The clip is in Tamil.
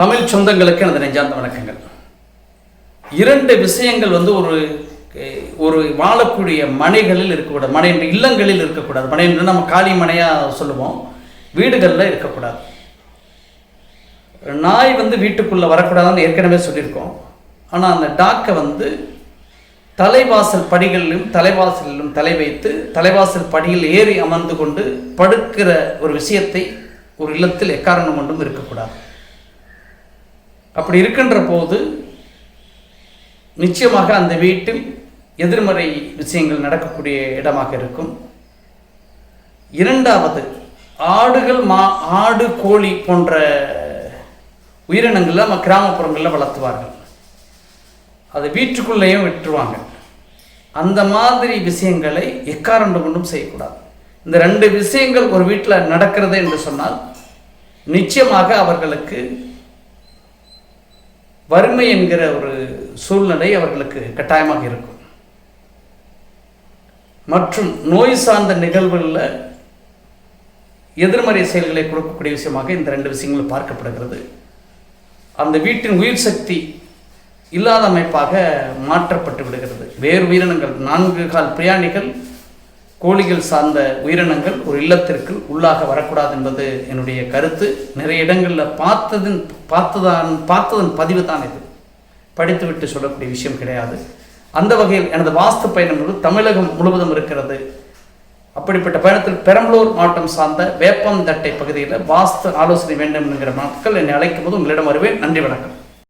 தமிழ் சொந்தங்களுக்கு எனது நெஞ்சார்ந்த வணக்கங்கள். இரண்டு விஷயங்கள் ஒரு வாழக்கூடிய மனைகளில் இருக்கக்கூடாது. மனை என்று இல்லங்களில் இருக்கக்கூடாது. மனை என்று நம்ம காலி மனையாக சொல்லுவோம். வீடுகளில் இருக்கக்கூடாது. நாய் வீட்டுக்குள்ளே வரக்கூடாதுன்னு ஏற்கனவே சொல்லியிருக்கோம். ஆனால் அந்த டாக்கை தலைவாசல் படிகளிலும் தலைவாசலிலும் தலை வைத்து தலைவாசல் படியில் ஏறி அமர்ந்து கொண்டு படுக்கிற ஒரு விஷயத்தை ஒரு இல்லத்தில் எக்காரணம் கொண்டும் இருக்கக்கூடாது. அப்படி இருக்கின்ற போது நிச்சயமாக அந்த வீட்டில் எதிர்மறை விஷயங்கள் நடக்கக்கூடிய இடமாக இருக்கும். இரண்டாவது, ஆடு கோழி போன்ற உயிரினங்களில் நம்ம கிராமப்புறங்களில் வளர்த்துவார்கள். அது வீட்டுக்குள்ளேயும் விட்டுருவாங்க. அந்த மாதிரி விஷயங்களை எக்காரணம் கொண்டும் செய்யக்கூடாது. இந்த ரெண்டு விஷயங்கள் ஒரு வீட்டில் நடக்கிறது என்று சொன்னால் நிச்சயமாக அவர்களுக்கு வறுமை என்கிற ஒரு சூழ்நிலை அவர்களுக்கு கட்டாயமாக இருக்கும். மற்றும் நோய் சார்ந்த நிகழ்வுகளில் எதிர்மறை செயல்களை கொடுக்கக்கூடிய விஷயமாக இந்த ரெண்டு விஷயங்களும் பார்க்கப்படுகிறது. அந்த வீட்டின் உயிர் சக்தி இல்லாத அமைப்பாக மாற்றப்பட்டு விடுகிறது. வேறு உயிரினங்கள், 4 கால் பிராணிகள், கோழிகள் சார்ந்த உயிரினங்கள் ஒரு இல்லத்திற்கு உள்ளாக வரக்கூடாது என்பது என்னுடைய கருத்து. நிறைய இடங்களில் பார்த்ததன் பதிவு தான் இது. படித்துவிட்டு சொல்லக்கூடிய விஷயம் கிடையாது. அந்த வகையில் எனது வாஸ்து பயணம் தமிழகம் முழுவதும் இருக்கிறது. அப்படிப்பட்ட பயணத்தில் பெரம்பலூர் மாவட்டம் சார்ந்த வேப்பந்தட்டை பகுதியில் வாஸ்து ஆலோசனை வேண்டும் என்கிற மக்கள் என்னை அழைக்கும் போது உங்களிடம் வருவேன். நன்றி, வணக்கம்.